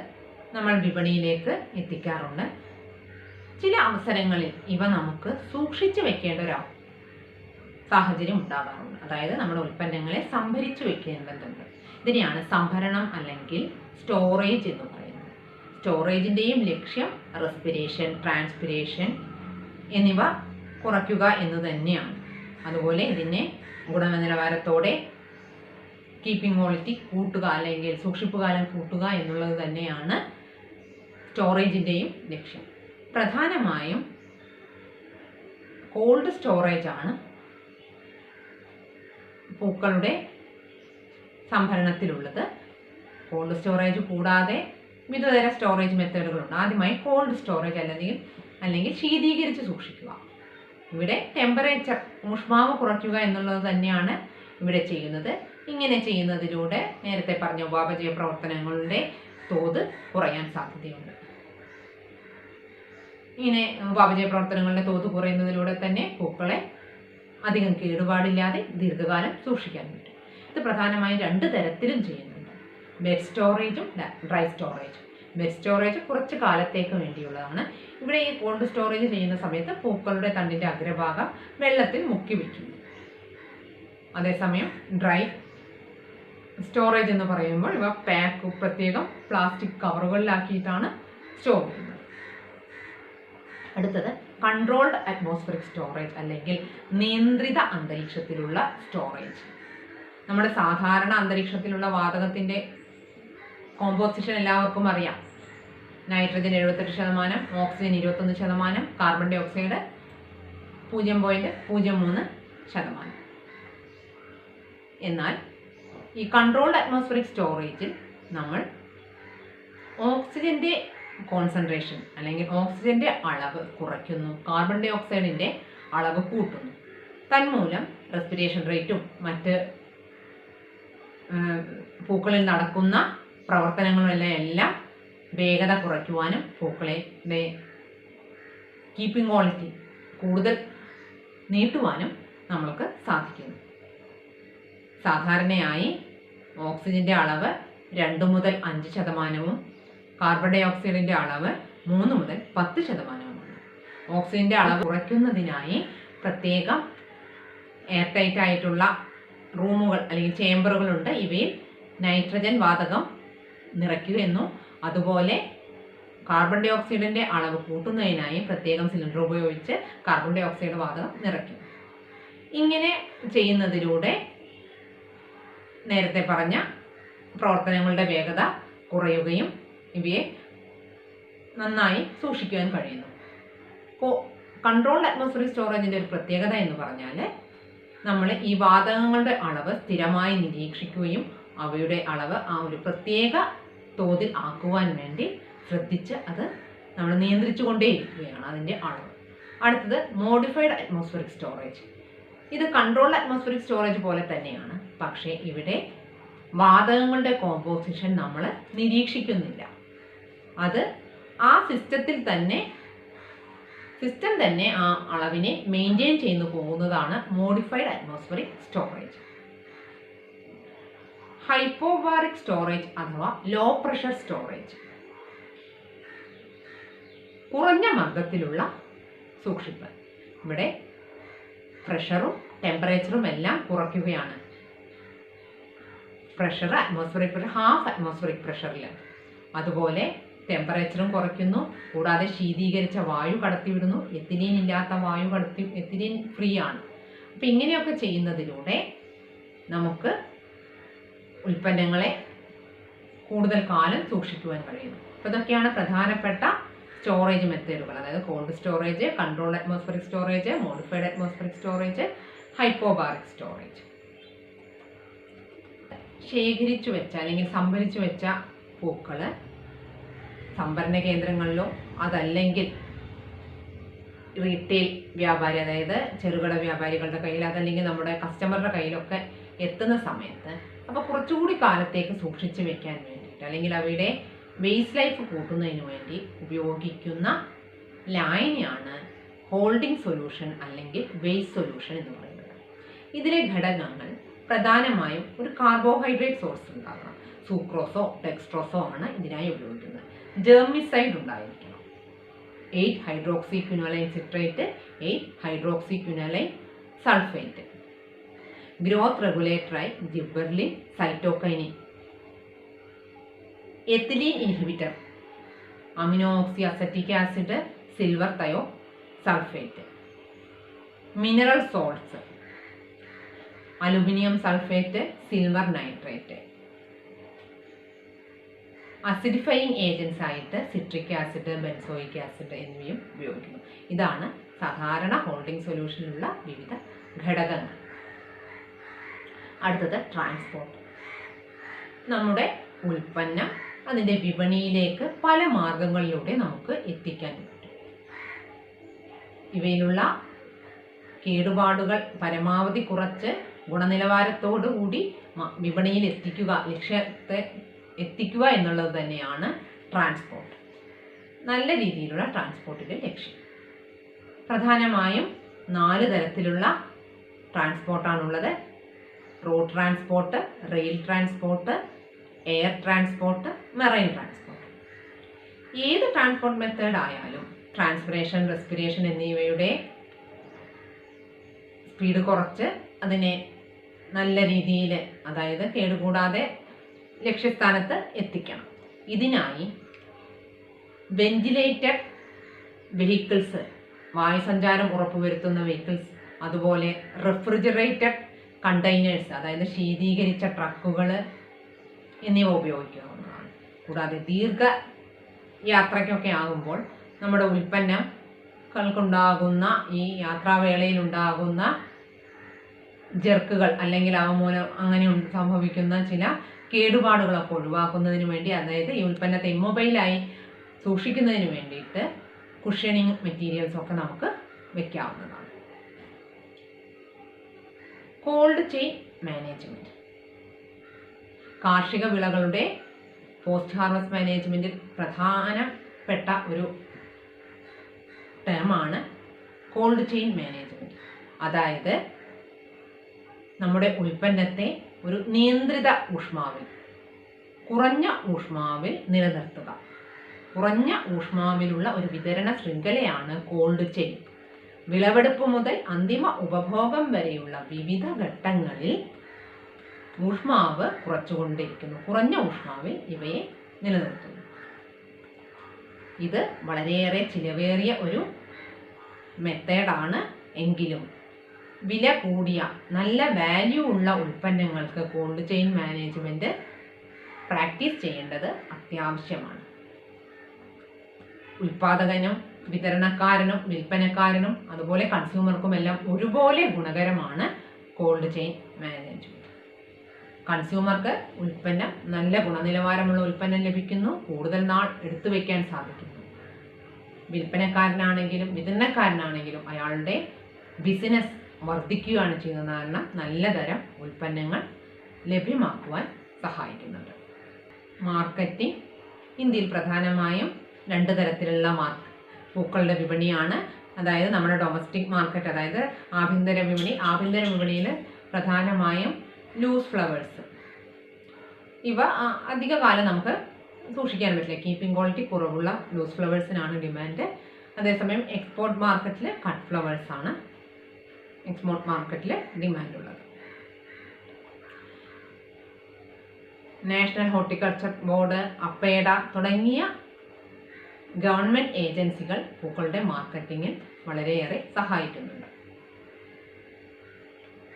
നമ്മൾ വിപണിയിലേക്ക് എത്തിക്കാറുണ്ട്. ചില അവസരങ്ങളിൽ ഇവ നമുക്ക് സൂക്ഷിച്ചു വെക്കേണ്ട ഒരു സാഹചര്യം ഉണ്ടാകാറുണ്ട്. അതായത് നമ്മുടെ ഉൽപ്പന്നങ്ങളെ സംഭരിച്ചു വെക്കേണ്ടതുണ്ട്. ഇതിനെയാണ് സംഭരണം അല്ലെങ്കിൽ സ്റ്റോറേജ് എന്ന് പറയുന്നത്. സ്റ്റോറേജിൻ്റെയും ലക്ഷ്യം റെസ്പിരേഷൻ, ട്രാൻസ്പിരേഷൻ എന്നിവ കുറയ്ക്കുക എന്ന് തന്നെയാണ്. അതുപോലെ ഇതിനെ ഗുണനിലവാരത്തോടെ കീപ്പിംഗ് ക്വാളിറ്റി കൂട്ടുക അല്ലെങ്കിൽ സൂക്ഷിപ്പുകാലം കൂട്ടുക എന്നുള്ളത് തന്നെയാണ് സ്റ്റോറേജിൻ്റെയും ലക്ഷ്യം. പ്രധാനമായും കോൾഡ് സ്റ്റോറേജ് ആണ് പൂക്കളുടെ സംഭരണത്തിലുള്ളത്. കോൾഡ് സ്റ്റോറേജ് കൂടാതെ വിവിധതര സ്റ്റോറേജ് മെത്തേഡുകളുണ്ട്. ആദ്യമായി കോൾഡ് സ്റ്റോറേജ് അല്ലെങ്കിൽ ശീതീകരിച്ച് സൂക്ഷിക്കുക. ഇവിടെ ടെമ്പറേച്ചർ, ഊഷ്മാവ് കുറയ്ക്കുക എന്നുള്ളത് തന്നെയാണ് ഇവിടെ ചെയ്യുന്നത്. ഇങ്ങനെ ചെയ്യുന്നതിലൂടെ നേരത്തെ പറഞ്ഞ ഉപാപചയ പ്രവർത്തനങ്ങളുടെ തോത് കുറയാൻ സാധ്യതയുണ്ട്. ഇങ്ങനെ ഉപാപചയ പ്രവർത്തനങ്ങളുടെ തോത് കുറയുന്നതിലൂടെ തന്നെ പൂക്കളെ അധികം കേടുപാടില്ലാതെ ദീർഘകാലം സൂക്ഷിക്കാൻ പറ്റും. ഇത് പ്രധാനമായും 2 തരത്തിലും ചെയ്യുന്നുണ്ട്. വെറ്റ് സ്റ്റോറേജും ഡ്രൈ സ്റ്റോറേജും. വെറ്റ് സ്റ്റോറേജ് കുറച്ച് കാലത്തേക്ക് വേണ്ടിയുള്ളതാണ്. ഇവിടെ ഈ കോൾഡ് സ്റ്റോറേജ് ചെയ്യുന്ന സമയത്ത് പൂക്കളുടെ തണ്ടിൻ്റെ അഗ്രഭാഗം വെള്ളത്തിൽ മുക്കി വയ്ക്കുന്നു. അതേസമയം ഡ്രൈ സ്റ്റോറേജ് എന്ന് പറയുമ്പോൾ ഇവ പ്രത്യേകം പ്ലാസ്റ്റിക് കവറുകളിലാക്കിയിട്ടാണ് സ്റ്റോർ ചെയ്യുന്നത്. അടുത്തത് കൺട്രോൾഡ് അറ്റ്മോസ്ഫിയറിക് സ്റ്റോറേജ് അല്ലെങ്കിൽ നിയന്ത്രിത അന്തരീക്ഷത്തിലുള്ള സ്റ്റോറേജ്. നമ്മുടെ സാധാരണ അന്തരീക്ഷത്തിലുള്ള വാതകത്തിൻ്റെ കോമ്പോസിഷൻ എല്ലാവർക്കും അറിയാം. Nitrogen 78%, oxygen 21%, carbon dioxide 0.03%. എന്നാൽ ഈ കൺട്രോൾഡ് അറ്റ്മോസ്ഫിയറിക് സ്റ്റോറേജിൽ നമ്മൾ ഓക്സിജൻ്റെ കോൺസെൻട്രേഷൻ അല്ലെങ്കിൽ ഓക്സിജൻ്റെ അളവ് കുറയ്ക്കുന്നു, കാർബൺ ഡൈ ഓക്സൈഡിൻ്റെ അളവ് കൂട്ടുന്നു. തന്മൂലം റെസ്പിരേഷൻ റേറ്റും മറ്റ് പൂക്കളിൽ നടക്കുന്ന പ്രവർത്തനങ്ങളെല്ലാം വേഗത കുറയ്ക്കുവാനും പൂക്കളെ കീപ്പിംഗ് ക്വാളിറ്റി കൂടുതൽ നീട്ടുവാനും നമ്മൾക്ക് സാധിക്കുന്നു. സാധാരണയായി ഓക്സിജൻ്റെ അളവ് 2 മുതൽ 5%, കാർബൺ ഡൈ ഓക്സൈഡിൻ്റെ അളവ് 3 മുതൽ 10%. ഓക്സിജൻ്റെ അളവ് കുറയ്ക്കുന്നതിനായി പ്രത്യേകം എയർ ടൈറ്റ് ആയിട്ടുള്ള റൂമുകൾ അല്ലെങ്കിൽ ചേംബറുകളുണ്ട്. ഇവയിൽ നൈട്രജൻ വാതകം നിറയ്ക്കുകയെന്നും അതുപോലെ കാർബൺ ഡൈ ഓക്സൈഡിൻ്റെ അളവ് കൂട്ടുന്നതിനായി പ്രത്യേകം സിലിണ്ടർ ഉപയോഗിച്ച് കാർബൺ ഡൈ ഓക്സൈഡ് വാതകം നിറയ്ക്കും. ഇങ്ങനെ ചെയ്യുന്നതിലൂടെ നേരത്തെ പറഞ്ഞ പ്രവർത്തനങ്ങളുടെ വേഗത കുറയുകയും ഇവയെ നന്നായി സൂക്ഷിക്കുവാൻ കഴിയുന്നു. കൺട്രോൾഡ് അറ്റ്മോസ്ഫിയറിക് സ്റ്റോറേജിൻ്റെ ഒരു പ്രത്യേകത എന്ന് പറഞ്ഞാൽ നമ്മൾ ഈ വാതകങ്ങളുടെ അളവ് സ്ഥിരമായി നിരീക്ഷിക്കുകയും അവയുടെ അളവ് ആ ഒരു പ്രത്യേക തോതിൽ ആക്കുവാൻ വേണ്ടി ശ്രദ്ധിച്ച് അത് നമ്മൾ നിയന്ത്രിച്ചുകൊണ്ടേയിരിക്കുകയാണ് അതിൻ്റെ അളവ്. അടുത്തത് മോഡിഫൈഡ് അറ്റ്മോസ്ഫിയറിക് സ്റ്റോറേജ്. ഇത് കൺട്രോൾഡ് അറ്റ്മോസ്ഫിയറിക് സ്റ്റോറേജ് പോലെ തന്നെയാണ്. പക്ഷേ ഇവിടെ വാതകങ്ങളുടെ കോമ്പോസിഷൻ നമ്മൾ നിരീക്ഷിക്കുന്നില്ല. അത് ആ സിസ്റ്റം തന്നെ ആ അളവിനെ മെയിൻറ്റെയിൻ ചെയ്തു പോകുന്നതാണ് modified atmospheric storage. Hypobaric storage അഥവാ ലോ പ്രഷർ സ്റ്റോറേജ്. കുറഞ്ഞ മർദ്ദത്തിലുള്ള സൂക്ഷിപ്പ്. ഇവിടെ പ്രഷറും ടെമ്പറേച്ചറും എല്ലാം കുറയ്ക്കുകയാണ്. Pressure atmospheric pressure half atmospheric പ്രഷറിൽ, അതുപോലെ ടെമ്പറേച്ചറും കുറയ്ക്കുന്നു. കൂടാതെ ശീതീകരിച്ച വായു കടത്തിവിടുന്നു. എത്തിലീൻ ഇല്ലാത്ത വായു എത്തിലീൻ ഫ്രീ ആണ്. അപ്പം ഇങ്ങനെയൊക്കെ ചെയ്യുന്നതിലൂടെ നമുക്ക് ഉൽപ്പന്നങ്ങളെ കൂടുതൽ കാലം സൂക്ഷിക്കുവാൻ കഴിയുന്നു. അപ്പോൾ ഇതൊക്കെയാണ് പ്രധാനപ്പെട്ട സ്റ്റോറേജ് മെത്തേഡുകൾ. അതായത് cold storage, controlled atmospheric storage, modified atmospheric storage, hypobaric storage. ശേഖരിച്ചു വെച്ച അല്ലെങ്കിൽ സംഭരിച്ചു വെച്ച പൂക്കൾ സംഭരണ കേന്ദ്രങ്ങളിലോ അതല്ലെങ്കിൽ റീറ്റെയിൽ വ്യാപാരി, അതായത് ചെറുകിട വ്യാപാരികളുടെ കയ്യിൽ, അതല്ലെങ്കിൽ നമ്മുടെ കസ്റ്റമറുടെ കയ്യിലൊക്കെ എത്തുന്ന സമയത്ത് അപ്പോൾ കുറച്ചുകൂടി കാലത്തേക്ക് സൂക്ഷിച്ചു വെക്കാൻ വേണ്ടിയിട്ട് അല്ലെങ്കിൽ അവയുടെ വേസ്റ്റ് ലൈഫ് കൂട്ടുന്നതിന് വേണ്ടി ഉപയോഗിക്കുന്ന ലായനിയാണ് ഹോൾഡിംഗ് സൊല്യൂഷൻ അല്ലെങ്കിൽ വേസ്റ്റ് സൊല്യൂഷൻ എന്ന് പറയുന്നത്. ഇതിലെ ഘടകങ്ങൾ പ്രധാനമായും ഒരു കാർബോഹൈഡ്രേറ്റ് സോഴ്സ് ഉണ്ടാകണം. സൂക്രോസോ ഡെക്സ്ട്രോസോ ആണ് ഇതിനായി ഉപയോഗിക്കുന്നത്. ജെർമിസൈഡ് ഉണ്ടായിരിക്കണം. Eight hydroxyquinoline citrate, eight hydroxyquinoline sulphate. Growth റെഗുലേറ്ററായി gibberellin, cytokinin. Ethylene inhibitor amino oxy acetic acid, silver thio sulphate. Mineral salts aluminium sulphate, silver nitrate. Acidifying agents ആയിട്ട് സിട്രിക് ആസിഡ്, ബെൻസോയിക് ആസിഡ് എന്നിവയും ഉപയോഗിക്കുന്നു. ഇതാണ് സാധാരണ ഹോൾഡിംഗ് സൊല്യൂഷനിലുള്ള വിവിധ ഘടകങ്ങൾ. അടുത്തത് ട്രാൻസ്പോർട്ട്. നമ്മുടെ ഉൽപ്പന്നം അതിൻ്റെ വിപണിയിലേക്ക് പല മാർഗങ്ങളിലൂടെ നമുക്ക് എത്തിക്കാൻ പറ്റും. ഇവയിലുള്ള കേടുപാടുകൾ പരമാവധി കുറച്ച് ഗുണനിലവാരത്തോടു കൂടി വിപണിയിൽ എത്തിക്കുക, ലക്ഷ്യത്തെ എത്തിക്കുക എന്നുള്ളത് തന്നെയാണ് ട്രാൻസ്പോർട്ട്. നല്ല രീതിയിലുള്ള ട്രാൻസ്പോർട്ടിൻ്റെ ലക്ഷ്യം. പ്രധാനമായും 4 തരത്തിലുള്ള ട്രാൻസ്പോർട്ടാണുള്ളത്. Road transport, rail transport, air transport, marine transport. ഏത് ട്രാൻസ്പോർട്ട് മെത്തേഡ് ആയാലും ട്രാൻസ്പിറേഷൻ, റെസ്പിറേഷൻ എന്നിവയുടെ സ്പീഡ് കുറച്ച് അതിനെ നല്ല രീതിയിൽ, അതായത് കേടുകൂടാതെ ലക്ഷ്യസ്ഥാനത്ത് എത്തിക്കണം. ഇതിനായി വെന്റിലേറ്റഡ് വെഹിക്കിൾസ്, വായുസഞ്ചാരം ഉറപ്പുവരുത്തുന്ന വെഹിക്കിൾസ്, അതുപോലെ റെഫ്രിജറേറ്റഡ് കണ്ടെയ്നേഴ്സ്, അതായത് ശീതീകരിച്ച ട്രക്കുകൾ എന്നിവ ഉപയോഗിക്കാവുന്നതാണ്. കൂടാതെ ദീർഘ യാത്രയ്ക്കൊക്കെ ആകുമ്പോൾ നമ്മുടെ ഉൽപ്പന്നങ്ങൾക്കുണ്ടാകുന്ന ഈ യാത്രാവേളയിലുണ്ടാകുന്ന ജെർക്കുകൾ അല്ലെങ്കിൽ അവമൂലം അങ്ങനെ സംഭവിക്കുന്ന ചില കേടുപാടുകളൊക്കെ ഒഴിവാക്കുന്നതിന് വേണ്ടി, അതായത് ഈ ഉൽപ്പന്നത്തെ ഇമ്മൊബൈലായി സൂക്ഷിക്കുന്നതിന് വേണ്ടിയിട്ട് കുഷനിങ് മെറ്റീരിയൽസ് ഒക്കെ നമുക്ക് വെക്കാവുന്നതാണ്. Cold chain management. കാർഷിക വിളകളുടെ പോസ്റ്റ് ഹാർവസ്റ്റ് മാനേജ്മെൻറ്റിൽ പ്രധാനപ്പെട്ട ഒരു ടേമാണ് കോൾഡ് ചെയിൻ മാനേജ്മെൻറ്റ്. അതായത് നമ്മുടെ ഉൽപ്പന്നത്തെ ഒരു നിയന്ത്രിത ഊഷ്മാവിൽ, കുറഞ്ഞ ഊഷ്മാവിൽ നിലനിർത്തുക. കുറഞ്ഞ ഊഷ്മാവിലുള്ള ഒരു വിതരണ ശൃംഖലയാണ് കോൾഡ് ചെയിൻ. വിളവെടുപ്പ് മുതൽ അന്തിമ ഉപഭോഗം വരെയുള്ള വിവിധ ഘട്ടങ്ങളിൽ ഊഷ്മാവ് കുറച്ചുകൊണ്ടിരിക്കുന്നു. കുറഞ്ഞ ഊഷ്മാവിൽ ഇവയെ നിലനിർത്തുന്നു. ഇത് വളരെയേറെ ചിലവേറിയ ഒരു മെത്തേഡാണ്. എങ്കിലും വില കൂടിയ നല്ല വാല്യൂ ഉള്ള ഉൽപ്പന്നങ്ങൾക്ക് കോൾഡ് ചെയിൻ മാനേജ്മെൻറ്റ് പ്രാക്ടീസ് ചെയ്യേണ്ടത് അത്യാവശ്യമാണ്. ഉൽപ്പാദകനും വിതരണക്കാരനും വിൽപ്പനക്കാരനും അതുപോലെ കൺസ്യൂമർക്കുമെല്ലാം ഒരുപോലെ ഗുണകരമാണ് കോൾഡ് ചെയിൻ മാനേജ്മെൻറ്റ്. കൺസ്യൂമർക്ക് ഉൽപ്പന്നം, നല്ല ഗുണനിലവാരമുള്ള ഉൽപ്പന്നം ലഭിക്കുന്നു, കൂടുതൽ നാൾ എടുത്തു വയ്ക്കാൻ സാധിക്കുന്നു. വിൽപ്പനക്കാരനാണെങ്കിലും വിതരണക്കാരനാണെങ്കിലും അയാളുടെ ബിസിനസ് വർദ്ധിക്കുകയാണ് ചെയ്യുന്നത്. കാരണം നല്ല തരം ഉൽപ്പന്നങ്ങൾ ലഭ്യമാക്കുവാൻ സഹായിക്കുന്നുണ്ട്. മാർക്കറ്റിംഗ്. ഇന്ത്യയിൽ പ്രധാനമായും 2 തരത്തിലുള്ള പൂക്കളുടെ വിപണിയാണ്. അതായത് നമ്മുടെ ഡൊമസ്റ്റിക് മാർക്കറ്റ്, അതായത് ആഭ്യന്തര വിപണി. ആഭ്യന്തര വിപണിയിൽ പ്രധാനമായും ലൂസ് ഫ്ലവേഴ്സ്, ഇവ അധിക കാലം നമുക്ക് സൂക്ഷിക്കാൻ പറ്റില്ല. കീപ്പിംഗ് ക്വാളിറ്റി കുറവുള്ള ലൂസ് ഫ്ലവേഴ്സിനാണ് ഡിമാൻഡ്. അതേസമയം എക്സ്പോർട്ട് മാർക്കറ്റിൽ കട്ട് ഫ്ലവേഴ്സാണ് എക്സ്പോർട്ട് മാർക്കറ്റിൽ ഡിമാൻഡുള്ളത്. നാഷണൽ ഹോർട്ടിക്കൾച്ചർ ബോർഡ്, അപ്പേഡ തുടങ്ങിയ ഗവൺമെൻറ് ഏജൻസികൾ പൂക്കളുടെ മാർക്കറ്റിങ്ങിൽ വളരെയേറെ സഹായിക്കുന്നുണ്ട്.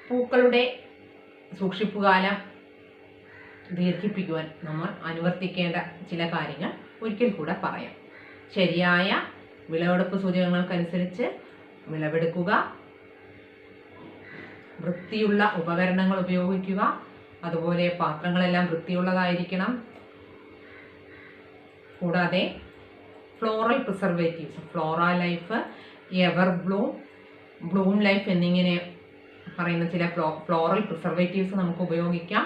പൂക്കളുടെ സൂക്ഷിപ്പുകാലം ദീർഘിപ്പിക്കുവാൻ നമ്മൾ അനുവർത്തിക്കേണ്ട ചില കാര്യങ്ങൾ ഒരിക്കൽ കൂടെ പറയാം. ശരിയായ വിളവെടുപ്പ് സൂചകങ്ങൾക്കനുസരിച്ച് വിളവെടുക്കുക, വൃത്തിയുള്ള ഉപകരണങ്ങൾ ഉപയോഗിക്കുക, അതുപോലെ പാത്രങ്ങളെല്ലാം വൃത്തിയുള്ളതായിരിക്കണം. കൂടാതെ floral preservatives, Flora life, ever Bloom, Bloom life എന്നിങ്ങനെ പറയുന്ന ചില ഫ്ലോറൽ പ്രിസർവേറ്റീവ്സ് നമുക്ക് ഉപയോഗിക്കാം.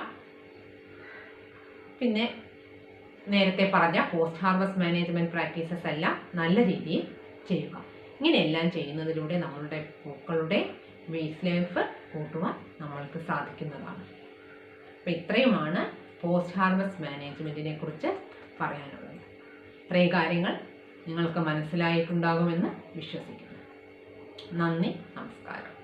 പിന്നെ നേരത്തെ പറഞ്ഞ പോസ്റ്റ് ഹാർവസ്റ്റ് മാനേജ്മെൻറ്റ് പ്രാക്ടീസസ് എല്ലാം നല്ല രീതിയിൽ ചെയ്യുക. ഇങ്ങനെയെല്ലാം ചെയ്യുന്നതിലൂടെ നമ്മളുടെ പൂക്കളുടെ വേസ്റ്റ് ലൈഫ് കൂട്ടുവാൻ നമ്മൾക്ക് സാധിക്കുന്നതാണ്. അപ്പോൾ ഇത്രയുമാണ് പോസ്റ്റ് ഹാർവസ്റ്റ് മാനേജ്മെൻറ്റിനെ കുറിച്ച് പറയാനുള്ളത്. ഇത്രയും കാര്യങ്ങൾ നിങ്ങൾക്ക് മനസ്സിലായിട്ടുണ്ടാകുമെന്ന് വിശ്വസിക്കുന്നു. നന്ദി, നമസ്കാരം.